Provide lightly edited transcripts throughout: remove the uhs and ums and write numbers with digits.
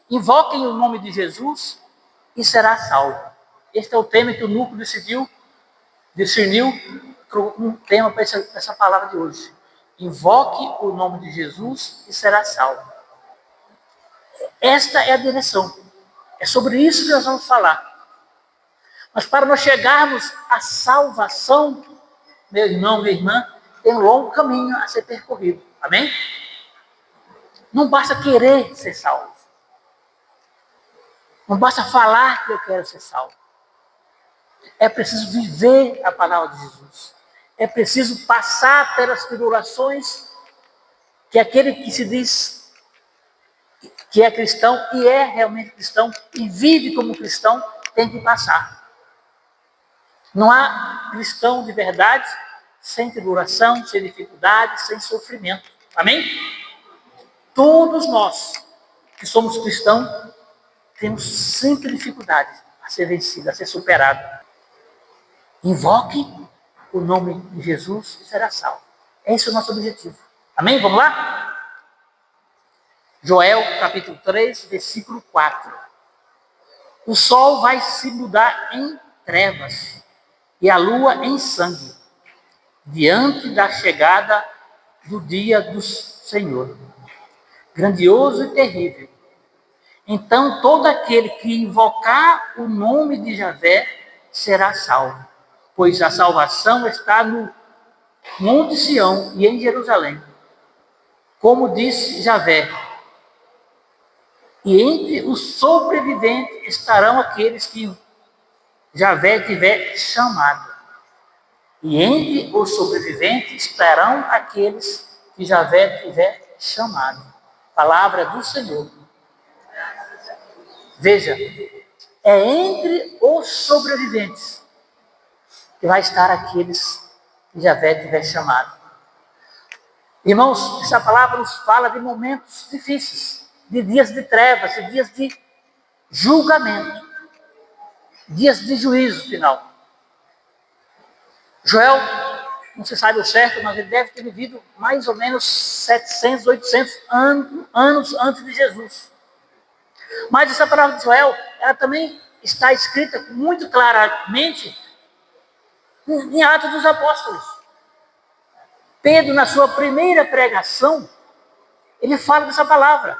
Invoquem o nome de Jesus e será salvo. Este é o tema que o núcleo discerniu um tema para essa palavra de hoje. Invoque o nome de Jesus e será salvo. Esta é a direção. É sobre isso que nós vamos falar. Mas para nós chegarmos à salvação, meu irmão, minha irmã, tem um longo caminho a ser percorrido. Amém? Não basta querer ser salvo. Não basta falar que eu quero ser salvo. É preciso viver a palavra de Jesus. É preciso passar pelas tribulações que aquele que se diz que é cristão e é realmente cristão e vive como cristão tem que passar. Não há cristão de verdade sem tribulação, sem dificuldade, sem sofrimento. Amém? Todos nós que somos cristãos temos sempre dificuldade a ser vencido, a ser superado. Invoque o nome de Jesus e será salvo. Esse é o nosso objetivo. Amém? Vamos lá? Joel, capítulo 3, versículo 4. O sol vai se mudar em trevas e a lua em sangue, diante da chegada do dia do Senhor, grandioso e terrível. Então todo aquele que invocar o nome de Javé será salvo, pois a salvação está no Monte Sião e em Jerusalém. Como disse Javé, e entre os sobreviventes estarão aqueles que Javé tiver chamado. E entre os sobreviventes estarão aqueles que Javé tiver chamado. Palavra do Senhor. Veja, é entre os sobreviventes que vai estar aqueles que Javé tiver chamado. Irmãos, essa palavra nos fala de momentos difíceis, de dias de trevas, de dias de julgamento, dias de juízo final. Joel, não se sabe o certo, mas ele deve ter vivido mais ou menos 700, 800 anos antes de Jesus. Mas essa palavra de Joel, ela também está escrita muito claramente em Atos dos Apóstolos. Pedro, na sua primeira pregação, ele fala dessa palavra.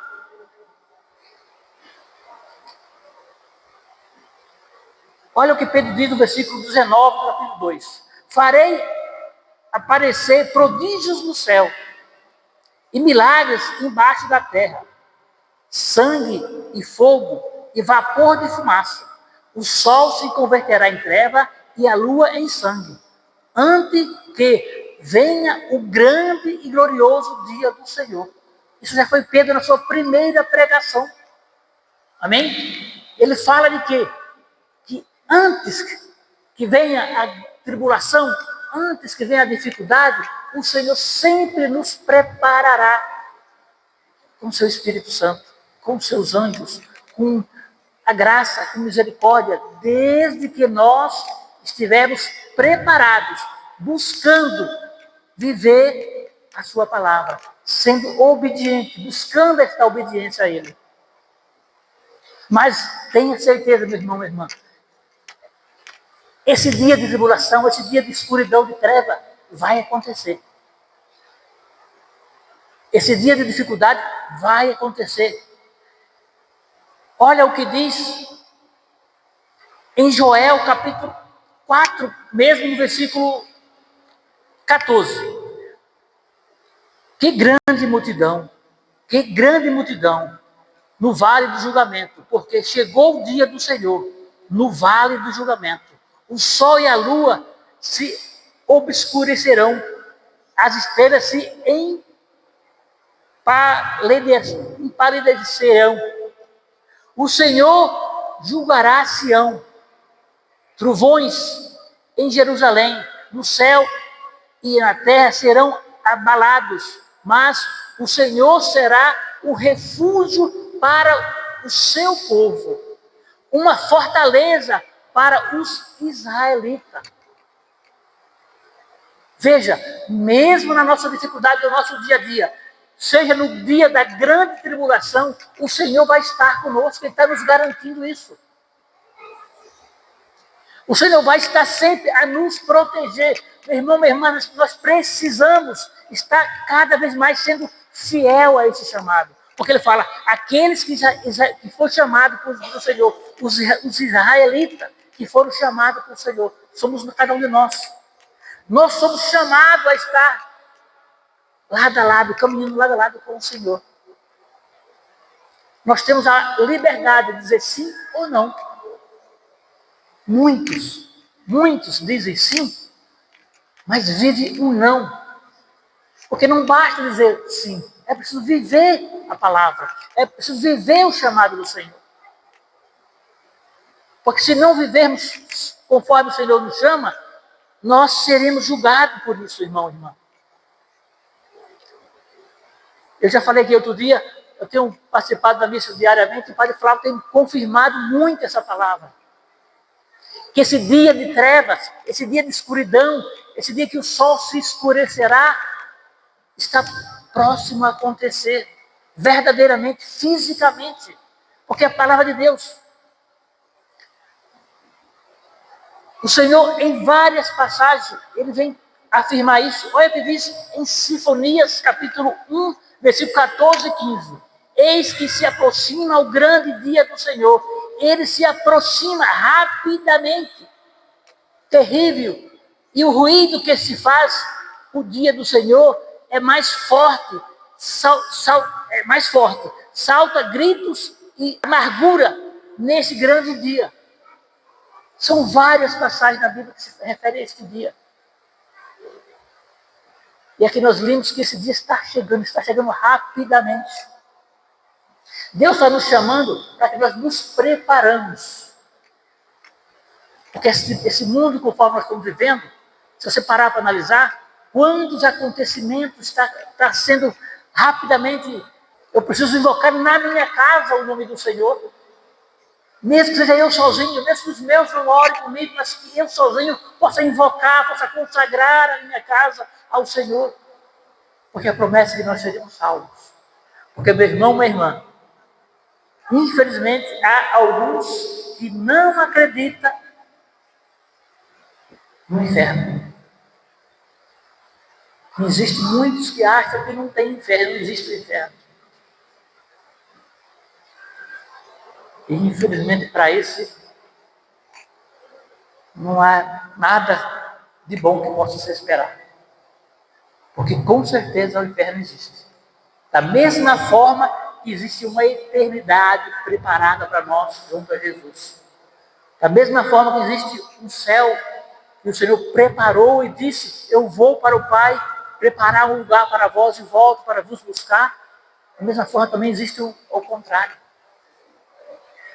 Olha o que Pedro diz no versículo 19 do capítulo 2. Farei aparecer prodígios no céu e milagres embaixo da terra, sangue e fogo e vapor de fumaça. O sol se converterá em treva e a lua em sangue, antes que venha o grande e glorioso dia do Senhor. Isso já foi Pedro na sua primeira pregação. Amém? Ele fala de quê? Que antes que venha a tribulação, antes que venha a dificuldade, o Senhor sempre nos preparará com o seu Espírito Santo, com os seus anjos, com a graça, com misericórdia, desde que nós estivermos preparados, buscando viver a sua palavra, sendo obediente, buscando esta obediência a Ele. Mas tenha certeza, meu irmão, minha irmã, esse dia de tribulação, esse dia de escuridão, de treva, vai acontecer. Esse dia de dificuldade vai acontecer. Olha o que diz em Joel, capítulo 4, mesmo no versículo 14. Que grande multidão no vale do julgamento, porque chegou o dia do Senhor, no vale do julgamento. O sol e a lua se obscurecerão, as estrelas se empalidecerão. O Senhor julgará Sião, trovões em Jerusalém, no céu e na terra serão abalados, mas o Senhor será o refúgio para o seu povo, uma fortaleza para os israelitas. Veja, mesmo na nossa dificuldade do nosso dia a dia, seja no dia da grande tribulação, o Senhor vai estar conosco, Ele está nos garantindo isso. O Senhor vai estar sempre a nos proteger. Meu irmão, minha irmã, nós precisamos estar cada vez mais sendo fiel a esse chamado. Porque ele fala, aqueles que foram chamados pelo Senhor, os israelitas que foram chamados pelo Senhor, somos cada um de nós. Nós somos chamados a estar lado a lado, caminhando lado a lado com o Senhor. Nós temos a liberdade de dizer sim ou não. Muitos dizem sim, mas vivem um não. Porque não basta dizer sim, é preciso viver a palavra, é preciso viver o chamado do Senhor. Porque se não vivermos conforme o Senhor nos chama, nós seremos julgados por isso, irmão e irmã. Eu já falei aqui outro dia, eu tenho participado da missa diariamente, e o Padre Flávio tem confirmado muito essa palavra. Que esse dia de trevas, esse dia de escuridão, esse dia que o sol se escurecerá, está próximo a acontecer, verdadeiramente, fisicamente, porque é a palavra de Deus. O Senhor, em várias passagens, Ele vem afirmar isso. Olha o que diz em Sinfonias, capítulo 1, versículo 14 e 15. Eis que se aproxima o grande dia do Senhor. Ele se aproxima rapidamente. Terrível. E o ruído que se faz o dia do Senhor é mais forte. Salta gritos e amargura nesse grande dia. São várias passagens na Bíblia que se referem a este dia. E aqui nós vimos que esse dia está chegando rapidamente. Deus está nos chamando para que nós nos preparamos. Porque esse mundo, conforme nós estamos vivendo, se você parar para analisar, quantos acontecimentos está sendo rapidamente. Eu preciso invocar na minha casa o nome do Senhor. Mesmo que seja eu sozinho, mesmo que os meus não orem comigo, mas que eu sozinho possa invocar, possa consagrar a minha casa ao Senhor. Porque a promessa é que nós seremos salvos. Porque, meu irmão, minha irmã, infelizmente, há alguns que não acreditam no inferno. Existem muitos que acham que não tem inferno, não existe o inferno. E, infelizmente, para esse, não há nada de bom que possa se esperar. Porque, com certeza, o inferno existe. Da mesma forma que existe uma eternidade preparada para nós junto a Jesus. Da mesma forma que existe um céu que o Senhor preparou e disse, eu vou para o Pai preparar um lugar para vós e volto para vos buscar. Da mesma forma também existe o contrário.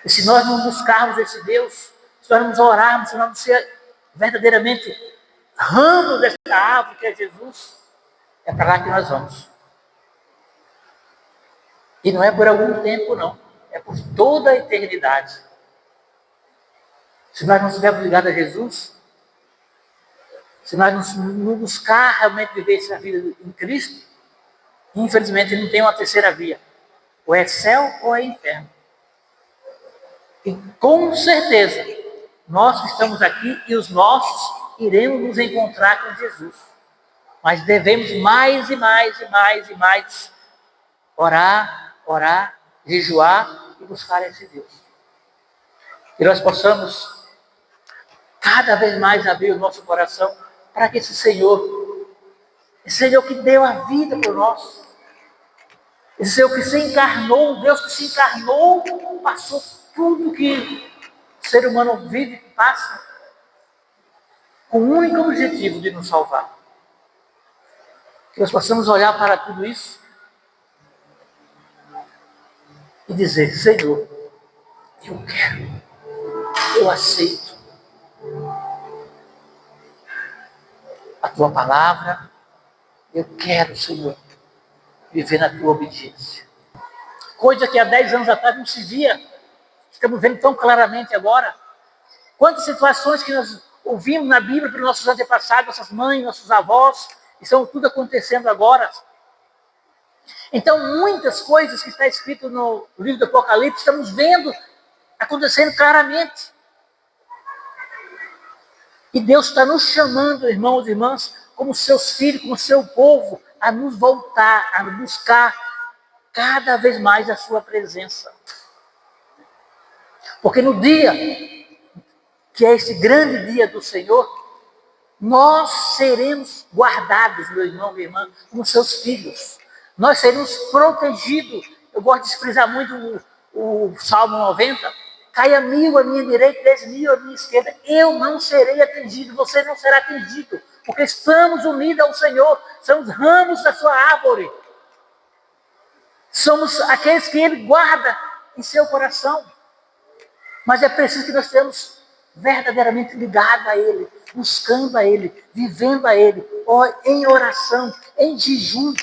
E se nós não buscarmos esse Deus, se nós não orarmos, se nós não ser verdadeiramente ramo desta árvore que é Jesus, é para lá que nós vamos. E não é por algum tempo, não. É por toda a eternidade. Se nós não estivermos ligados a Jesus, se nós não buscar realmente viver essa vida em Cristo, infelizmente não tem uma terceira via. Ou é céu ou é inferno. E com certeza, nós que estamos aqui e os nossos iremos nos encontrar com Jesus. Mas devemos mais e mais orar, jejuar e buscar esse Deus. Que nós possamos cada vez mais abrir o nosso coração para que esse Senhor que deu a vida por nós, esse Senhor que se encarnou, um Deus que se encarnou, passou tudo que o ser humano vive e passa, com o único objetivo de nos salvar. Que nós possamos olhar para tudo isso e dizer, Senhor, eu quero, eu aceito a Tua palavra, eu quero, Senhor, viver na Tua obediência. Coisa que há 10 anos atrás não se via, estamos vendo tão claramente agora. Quantas situações que nós ouvimos na Bíblia pelos nossos antepassados, nossas mães, nossos avós, estão tudo acontecendo agora. Então, muitas coisas que está escrito no livro do Apocalipse, estamos vendo acontecendo claramente. E Deus está nos chamando, irmãos e irmãs, como seus filhos, como seu povo, a nos voltar, a buscar cada vez mais a sua presença. Porque no dia, que é esse grande dia do Senhor, nós seremos guardados, meu irmão, minha irmã, como seus filhos. Nós seremos protegidos. Eu gosto de frisar muito o Salmo 90. Caia 1000 à minha direita, 10.000 à minha esquerda. Eu não serei atingido, você não será atingido. Porque estamos unidos ao Senhor. Somos ramos da sua árvore. Somos aqueles que Ele guarda em seu coração. Mas é preciso que nós estejamos verdadeiramente ligados a Ele, buscando a Ele, vivendo a Ele, em oração, em jejum.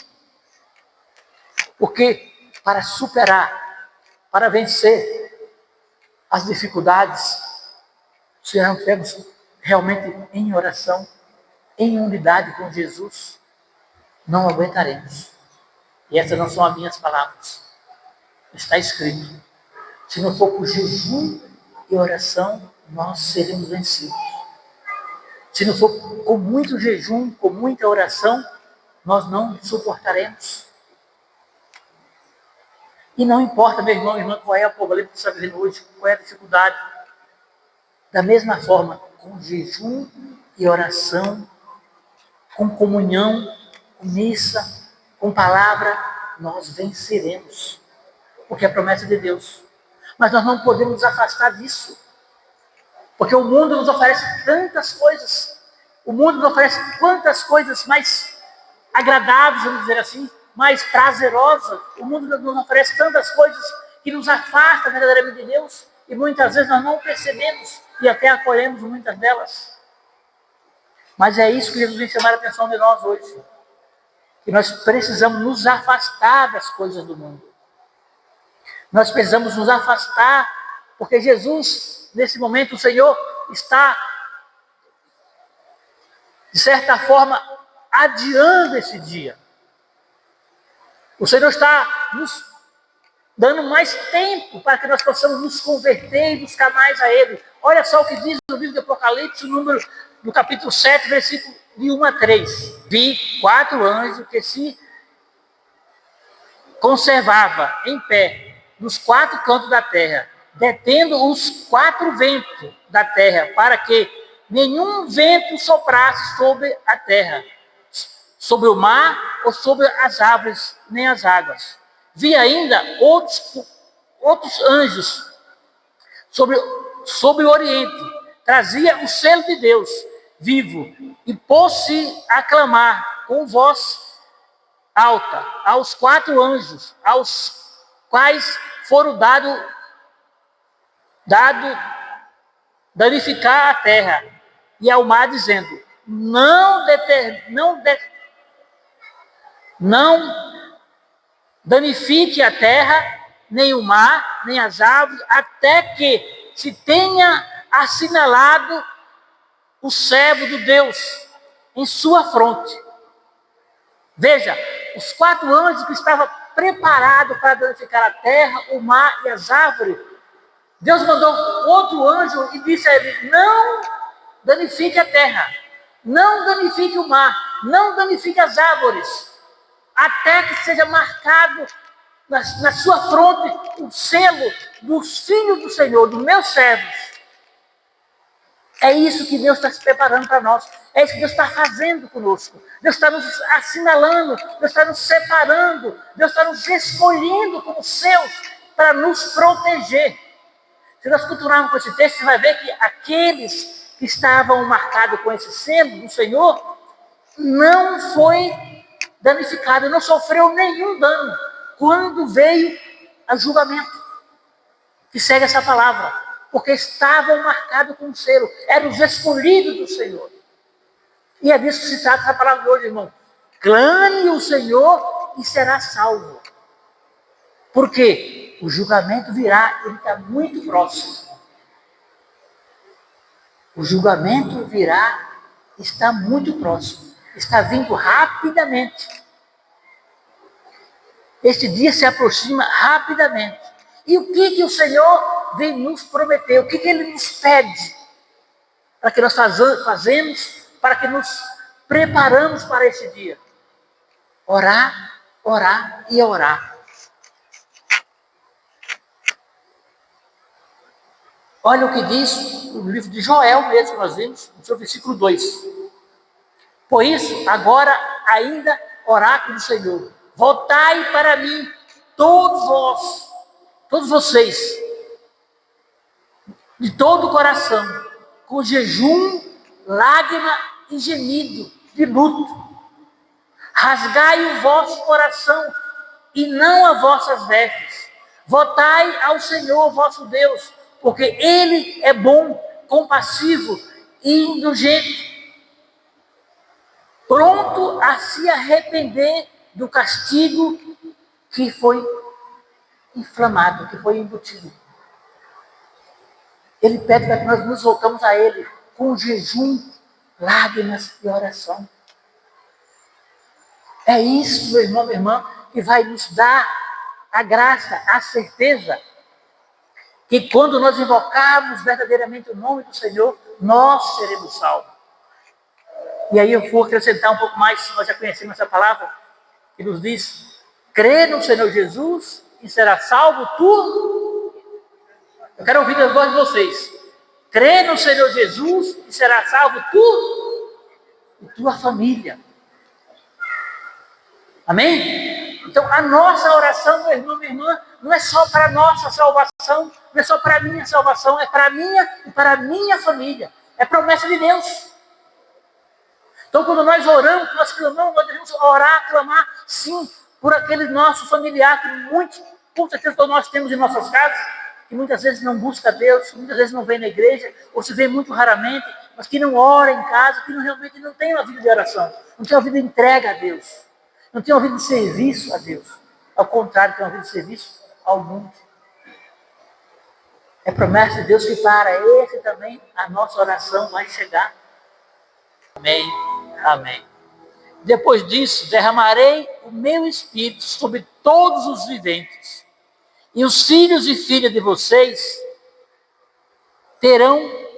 Porque para superar, para vencer as dificuldades, se não estivermos realmente em oração, em unidade com Jesus, não aguentaremos. E essas não são as minhas palavras. Está escrito. Se não for por jejum e oração, nós seremos vencidos. Se não for com muito jejum, com muita oração, nós não suportaremos. E não importa, meu irmão, irmã, qual é o problema que você está vivendo hoje, qual é a dificuldade. Da mesma forma, com jejum e oração, com comunhão, com missa, com palavra, nós venceremos. Porque é a promessa de Deus. Mas nós não podemos nos afastar disso. Porque o mundo nos oferece tantas coisas. O mundo nos oferece quantas coisas mais agradáveis, vamos dizer assim, mais prazerosas. O mundo nos oferece tantas coisas que nos afastam verdadeiramente de Deus. E muitas vezes nós não percebemos e até acolhemos muitas delas. Mas é isso que Jesus vem chamar a atenção de nós hoje. Que nós precisamos nos afastar das coisas do mundo. Nós precisamos nos afastar, porque Jesus, nesse momento, o Senhor está, de certa forma, adiando esse dia. O Senhor está nos dando mais tempo para que nós possamos nos converter e buscar mais a Ele. Olha só o que diz no livro do Apocalipse, no capítulo 7, versículo de 1 a 3. Vi 4 anjos que se conservavam em pé nos 4 cantos da terra, detendo os 4 ventos da terra, para que nenhum vento soprasse sobre a terra, sobre o mar ou sobre as árvores, nem as águas. Vi ainda outros anjos sobre o oriente, trazia o selo de Deus vivo, e pôs-se a clamar com voz alta aos 4 anjos, aos quais foram dado danificar a terra e ao mar, dizendo: não danifique a terra, nem o mar, nem as árvores, até que se tenha assinalado o servo do Deus em sua fronte. Veja, os 4 anjos que estavam preparados para danificar a terra, o mar e as árvores, Deus mandou outro anjo e disse a ele: não danifique a terra, não danifique o mar, não danifique as árvores, até que seja marcado na sua fronte o selo dos filhos do Senhor, dos meus servos. É isso que Deus está se preparando para nós. É isso que Deus está fazendo conosco. Deus está nos assinalando, Deus está nos separando, Deus está nos escolhendo como seus para nos proteger. Se nós continuarmos com esse texto, você vai ver que aqueles que estavam marcados com esse selo do Senhor não foi danificado, não sofreu nenhum dano quando veio o julgamento, que segue essa palavra. Porque estavam marcados com o selo, eram os escolhidos do Senhor. E é disso que se trata essa palavra de hoje, irmão. Clame o Senhor e será salvo. Porque o julgamento virá, ele está muito próximo. O julgamento virá, está muito próximo. Está vindo rapidamente. Este dia se aproxima rapidamente. E o que o Senhor vem nos prometer? O que Ele nos pede? Para que nós fazemos, para que nos preparamos para esse dia. Orar, orar e orar. Olha o que diz o livro de Joel mesmo, que nós vimos, no seu versículo 2. Por isso, agora ainda oráculo do Senhor. Voltai para mim, todos vocês, de todo o coração, com jejum, lágrima e gemido, de luto. Rasgai o vosso coração e não as vossas vestes. Voltai ao Senhor vosso Deus, porque Ele é bom, compassivo e indulgente, pronto a se arrepender do castigo que foi inflamado, que foi embutido. Ele pede para que nós nos voltamos a Ele com jejum, lágrimas e oração. É isso, meu irmão, minha irmã, que vai nos dar a graça, a certeza que quando nós invocarmos verdadeiramente o nome do Senhor, nós seremos salvos. E aí eu vou acrescentar um pouco mais, nós já conhecemos essa palavra, que nos diz: crê no Senhor Jesus e será salvo tu. Eu quero ouvir a voz de vocês. Crê no Senhor Jesus e será salvo tu e tua família. Amém? Então a nossa oração, meu irmão, minha irmã, não é só para a nossa salvação, não é só para a minha salvação, é para a minha e para a minha família. É promessa de Deus. Então quando nós oramos, nós clamamos, nós devemos orar, clamar, sim, por aquele nosso familiar que muitos, com certeza todos nós temos em nossas casas, que muitas vezes não busca Deus, que muitas vezes não vem na igreja, ou se vê muito raramente, mas que não ora em casa, que realmente não tem uma vida de oração, não tem uma vida de entrega a Deus, não tem uma vida de serviço a Deus. Ao contrário, tem uma vida de serviço ao mundo. É promessa de Deus que para esse também a nossa oração vai chegar. Amém, amém. Depois disso, derramarei o meu espírito sobre todos os viventes. E os filhos e filhas de vocês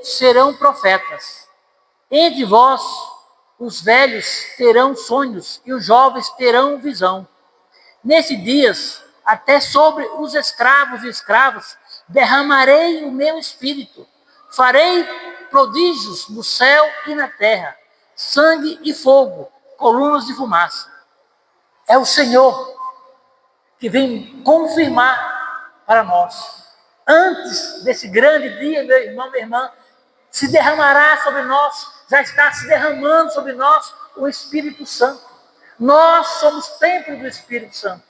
serão profetas. Entre vós, os velhos terão sonhos e os jovens terão visão. Nesses dias, até sobre os escravos e escravas, derramarei o meu espírito. Farei prodígios no céu e na terra, sangue e fogo, colunas de fumaça. É o Senhor que vem confirmar para nós. Antes desse grande dia, meu irmão, minha irmã, se derramará sobre nós, já está se derramando sobre nós o Espírito Santo. Nós somos templo do Espírito Santo.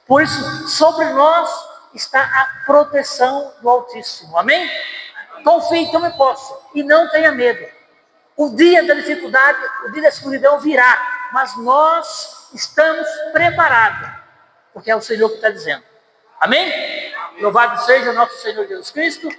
Por isso, sobre nós está a proteção do Altíssimo. Amém? Confie, tome posse e não tenha medo. O dia da dificuldade, o dia da escuridão virá, mas nós estamos preparados, porque é o Senhor que está dizendo. Amém? Louvado seja nosso Senhor Jesus Cristo.